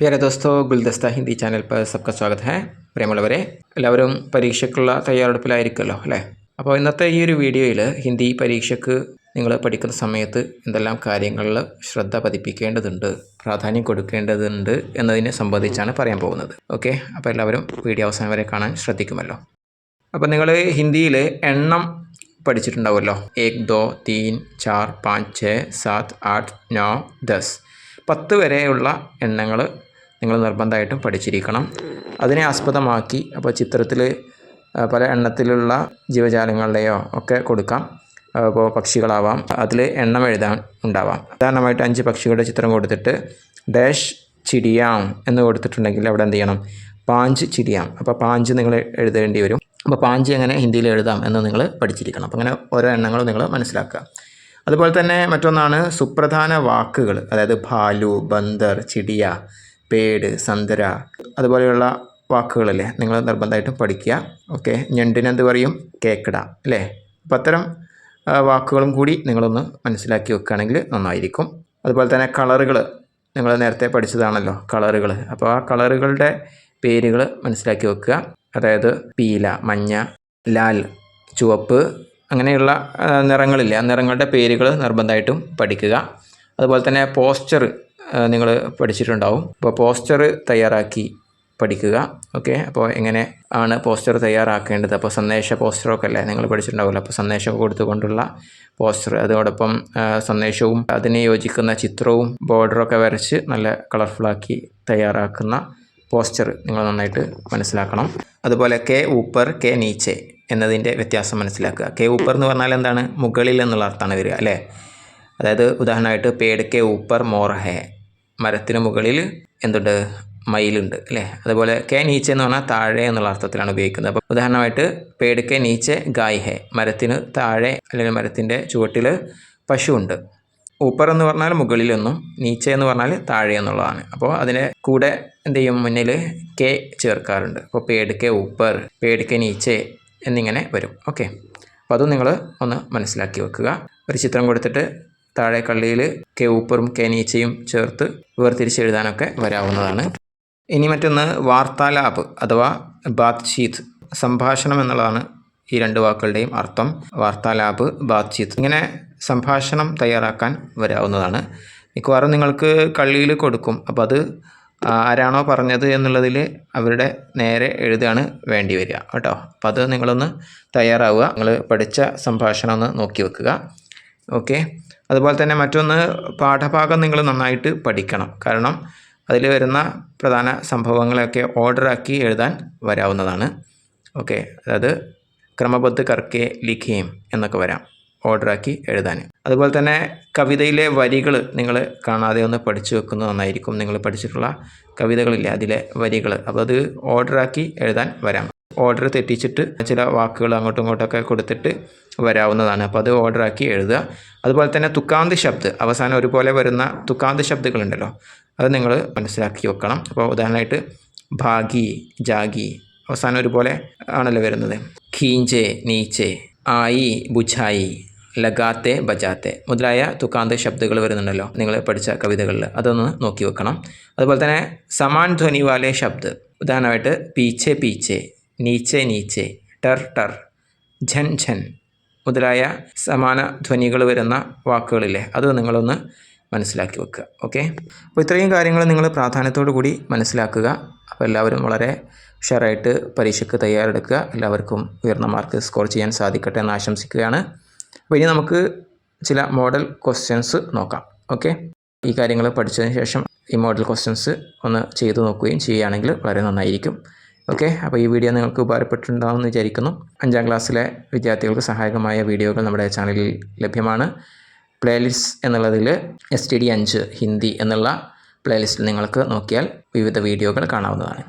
प्यारे दोस्तों, गुलदस्ता हिंदी चैनल पर सबका स्वागत है. പ്രിയമുള്ളവരെ, എല്ലാവരും പരീക്ഷയ്ക്കുള്ള തയ്യാറെടുപ്പിലായിരിക്കുമല്ലോ അല്ലേ? അപ്പോൾ ഇന്നത്തെ ഈ ഒരു വീഡിയോയിൽ ഹിന്ദി പരീക്ഷയ്ക്ക് നിങ്ങൾ പഠിക്കുന്ന സമയത്ത് എന്തെല്ലാം കാര്യങ്ങളിൽ ശ്രദ്ധ പതിപ്പിക്കേണ്ടതുണ്ട്, പ്രാധാന്യം കൊടുക്കേണ്ടതുണ്ട് എന്നതിനെ സംബന്ധിച്ചാണ് പറയാൻ പോകുന്നത്. ഓക്കെ, അപ്പോൾ എല്ലാവരും വീഡിയോ അവസാനം വരെ കാണാൻ ശ്രദ്ധിക്കുമല്ലോ. അപ്പോൾ നിങ്ങൾ ഹിന്ദിയിൽ എണ്ണം പഠിച്ചിട്ടുണ്ടാവുമല്ലോ. 1 2 3 4 5 6 7 8 9 10 10 വരെയുള്ള എണ്ണങ്ങൾ നിങ്ങൾ നിർബന്ധമായിട്ടും പഠിച്ചിരിക്കണം. അതിനെ ആസ്പദമാക്കി അപ്പോൾ ചിത്രത്തിൽ പല എണ്ണത്തിലുള്ള ജീവജാലങ്ങളുടെയോ ഒക്കെ കൊടുക്കാം. അപ്പോൾ പക്ഷികളാവാം, അതിൽ എണ്ണം എഴുതാൻ ഉണ്ടാവാം. ഉദാഹരണമായിട്ട് 5 പക്ഷികളുടെ ചിത്രം കൊടുത്തിട്ട് ഡാഷ് ചിടിയാം എന്ന് കൊടുത്തിട്ടുണ്ടെങ്കിൽ അവിടെ എന്ത് ചെയ്യണം? 5 ചിടിയാം. അപ്പോൾ 5 നിങ്ങൾ എഴുതേണ്ടി വരും. അപ്പോൾ 5 എങ്ങനെ ഹിന്ദിയിൽ എഴുതാം എന്ന് നിങ്ങൾ പഠിച്ചിരിക്കണം. അപ്പോൾ അങ്ങനെ ഓരോ എണ്ണങ്ങളും നിങ്ങൾ മനസ്സിലാക്കുക. അതുപോലെ തന്നെ മറ്റൊന്നാണ് സുപ്രധാന വാക്കുകൾ, അതായത് ഭാലു, ബന്ദർ, ചിടിയ, പേട്, സന്തര അതുപോലെയുള്ള വാക്കുകളല്ലേ നിങ്ങൾ നിർബന്ധമായിട്ടും പഠിക്കുക. ഓക്കെ, ഞണ്ടിനെന്ത് പറയും? കേക്കട അല്ലേ? അപ്പോൾ അത്തരം വാക്കുകളും കൂടി നിങ്ങളൊന്ന് മനസ്സിലാക്കി വെക്കുകയാണെങ്കിൽ നന്നായിരിക്കും. അതുപോലെ തന്നെ കളറുകൾ നിങ്ങൾ നേരത്തെ പഠിച്ചതാണല്ലോ, കളറുകൾ. അപ്പോൾ ആ കളറുകളുടെ പേരുകൾ മനസ്സിലാക്കി വെക്കുക. അതായത് പീല, മഞ്ഞ, ലാൽ, ചുവപ്പ്, അങ്ങനെയുള്ള നിറങ്ങളില്ല, ആ നിറങ്ങളുടെ പേരുകൾ നിർബന്ധമായിട്ടും പഠിക്കുക. അതുപോലെ തന്നെ പോസ്റ്റർ നിങ്ങൾ പഠിച്ചിട്ടുണ്ടാവും. അപ്പോൾ പോസ്റ്റർ തയ്യാറാക്കി പഠിക്കുക. ഓക്കെ, അപ്പോൾ എങ്ങനെ ആണ് പോസ്റ്റർ തയ്യാറാക്കേണ്ടത്? അപ്പോൾ സന്ദേശ പോസ്റ്ററൊക്കെ അല്ലേ നിങ്ങൾ പഠിച്ചിട്ടുണ്ടാവില്ല. അപ്പോൾ സന്ദേശം കൊടുത്തുകൊണ്ടുള്ള പോസ്റ്റർ, അതോടൊപ്പം സന്ദേശവും അതിനെ യോജിക്കുന്ന ചിത്രവും ബോർഡറൊക്കെ വരച്ച് നല്ല കളർഫുള്ളാക്കി തയ്യാറാക്കുന്ന പോസ്റ്റർ നിങ്ങൾ നന്നായിട്ട് മനസ്സിലാക്കണം. അതുപോലെ കെ ഊപ്പർ കെ നീച്ചെ എന്നതിൻ്റെ വ്യത്യാസം മനസ്സിലാക്കുക. കെ ഊപ്പർ എന്ന് പറഞ്ഞാൽ എന്താണ്? മുകളിൽ എന്നുള്ള അർത്ഥമാണ് വരിക അല്ലേ? അതായത് ഉദാഹരണമായിട്ട് പേട് കെ ഊപ്പർ മോർ ഹേ, മരത്തിന് മുകളിൽ എന്തുണ്ട്? മയിലുണ്ട് അല്ലേ? അതുപോലെ കെ നീച്ചെ എന്ന് പറഞ്ഞാൽ താഴെ എന്നുള്ള അർത്ഥത്തിലാണ് ഉപയോഗിക്കുന്നത്. അപ്പോൾ ഉദാഹരണമായിട്ട് പേട് കെ നീച്ചെ ഗായ് ഹേ, മരത്തിന് താഴെ അല്ലെങ്കിൽ മരത്തിൻ്റെ ചുവട്ടിൽ പശുവുണ്ട്. ഊപ്പർ എന്ന് പറഞ്ഞാൽ മുകളിലൊന്നും, നീച്ച എന്ന് പറഞ്ഞാൽ താഴെ എന്നുള്ളതാണ്. അപ്പോൾ അതിനെ കൂടെ എന്ത് ചെയ്യും? മുന്നിൽ കെ ചേർക്കാറുണ്ട്. അപ്പോൾ പേട് കെ ഊപ്പർ, പേട് കെ നീച്ചെ എന്നിങ്ങനെ വരും. ഓക്കെ, അപ്പോൾ അതും നിങ്ങൾ ഒന്ന് മനസ്സിലാക്കി വെക്കുക. ഒരു ചിത്രം കൊടുത്തിട്ട് താഴെ കള്ളിയിൽ കെ ഊപ്പറും കെ നീച്ചയും ചേർത്ത് വേർതിരിച്ച് എഴുതാനൊക്കെ വരാവുന്നതാണ്. ഇനി മറ്റൊന്ന് വാർത്താലാപ് അഥവാ ബാത്ചീത്ത്, സംഭാഷണം എന്നുള്ളതാണ് ഈ 2 വാക്കുകളുടെയും അർത്ഥം. വാർത്താലാപ്, ബാത്ചീത്ത്, ഇങ്ങനെ സംഭാഷണം തയ്യാറാക്കാൻ വരാവുന്നതാണ്. മിക്കവാറും നിങ്ങൾക്ക് കള്ളിയിൽ കൊടുക്കും. അപ്പോൾ അത് ആരാണോ പറഞ്ഞത് എന്നുള്ളതിൽ അവരുടെ നേരെ എഴുതുകയാണ് വേണ്ടി വരിക കേട്ടോ. അപ്പോൾ അത് നിങ്ങളൊന്ന് തയ്യാറാവുക. നിങ്ങൾ പഠിച്ച സംഭാഷണം ഒന്ന് നോക്കി വെക്കുക. ഓക്കെ, അതുപോലെ തന്നെ മറ്റൊന്ന് പാഠഭാഗം നിങ്ങൾ നന്നായിട്ട് പഠിക്കണം. കാരണം അതിൽ വരുന്ന പ്രധാന സംഭവങ്ങളെയൊക്കെ ഓർഡറാക്കി എഴുതാൻ വരാവുന്നതാണ്. ഓക്കെ, അതായത് ക്രമബദ്ധ കർക്കെ ലിഖേം എന്നൊക്കെ വരാം, ഓർഡറാക്കി എഴുതാൻ. അതുപോലെ തന്നെ കവിതയിലെ വരികൾ നിങ്ങൾ കാണാതെ ഒന്ന് പഠിച്ചു വെക്കുന്നത് നന്നായിരിക്കും. നിങ്ങൾ പഠിച്ചിട്ടുള്ള കവിതകളില്ലേ, അതിലെ വരികൾ, അപ്പോൾ അത് ഓർഡറാക്കി എഴുതാൻ വരാം. ഓർഡർ തെറ്റിച്ചിട്ട് ചില വാക്കുകൾ അങ്ങോട്ടും ഇങ്ങോട്ടൊക്കെ കൊടുത്തിട്ട് വരാവുന്നതാണ്. അപ്പോൾ അത് ഓർഡറാക്കി എഴുതുക. അതുപോലെ തന്നെ തുക്കാന്ത് ശബ്ദ്, അവസാനം ഒരുപോലെ വരുന്ന തുക്കാന്ത് ശബ്ദങ്ങളുണ്ടല്ലോ, അത് നിങ്ങൾ മനസ്സിലാക്കി വെക്കണം. അപ്പോൾ ഉദാഹരണമായിട്ട് ഭാഗി, ജാഗി അവസാനം ഒരുപോലെ ആണല്ലോ വരുന്നത്. ഖീഞ്ചെ, നീച്ചെ, ആയി, ബുझായി, ലഗാത്തെ, ബജാത്തെ മുതലായ തുക്കാന്ത ശബ്ദങ്ങൾ വരുന്നുണ്ടല്ലോ നിങ്ങൾ പഠിച്ച കവിതകളിൽ, അതൊന്ന് നോക്കി വെക്കണം. അതുപോലെ തന്നെ സമാൻ ധ്വനി വാലെ ശബ്ദ്, ഉദാഹരണമായിട്ട് പീച്ചെ പീച്ചെ, നീച്ചെ നീച്ചെ, ടർ ടർ, ഝൻ ഝൻ മുതലായ സമാന ധ്വനികൾ വരുന്ന വാക്കുകളില്ലേ, അത് നിങ്ങളൊന്ന് മനസ്സിലാക്കി വെക്കുക. ഓക്കെ, അപ്പോൾ ഇത്രയും കാര്യങ്ങൾ നിങ്ങൾ പ്രാധാന്യത്തോടു കൂടി മനസ്സിലാക്കുക. അപ്പോൾ എല്ലാവരും വളരെ ഉഷാറായിട്ട് പരീക്ഷയ്ക്ക് തയ്യാറെടുക്കുക. എല്ലാവർക്കും ഉയർന്ന മാർക്ക് സ്കോർ ചെയ്യാൻ സാധിക്കട്ടെ എന്ന് ആശംസിക്കുകയാണ്. അപ്പോൾ ഇനി നമുക്ക് ചില മോഡൽ ക്വസ്റ്റ്യൻസ് നോക്കാം. ഓക്കെ, ഈ കാര്യങ്ങൾ പഠിച്ചതിന് ശേഷം ഈ മോഡൽ ക്വസ്റ്റ്യൻസ് ഒന്ന് ചെയ്തു നോക്കുകയും ചെയ്യുകയാണെങ്കിൽ വളരെ നന്നായിരിക്കും. ഓക്കെ, അപ്പോൾ ഈ വീഡിയോ നിങ്ങൾക്ക് ഉപകാരപ്പെട്ടിട്ടുണ്ടാകുമെന്ന് വിചാരിക്കുന്നു. 5ാം ക്ലാസ്സിലെ വിദ്യാർത്ഥികൾക്ക് സഹായകമായ വീഡിയോകൾ നമ്മുടെ ചാനലിൽ ലഭ്യമാണ്. പ്ലേലിസ്റ്റ് എന്നുള്ളതിൽ STD 5 ഹിന്ദി എന്നുള്ള പ്ലേലിസ്റ്റിൽ നിങ്ങൾക്ക് നോക്കിയാൽ വിവിധ വീഡിയോകൾ കാണാവുന്നതാണ്.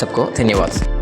सबको धन्यवाद।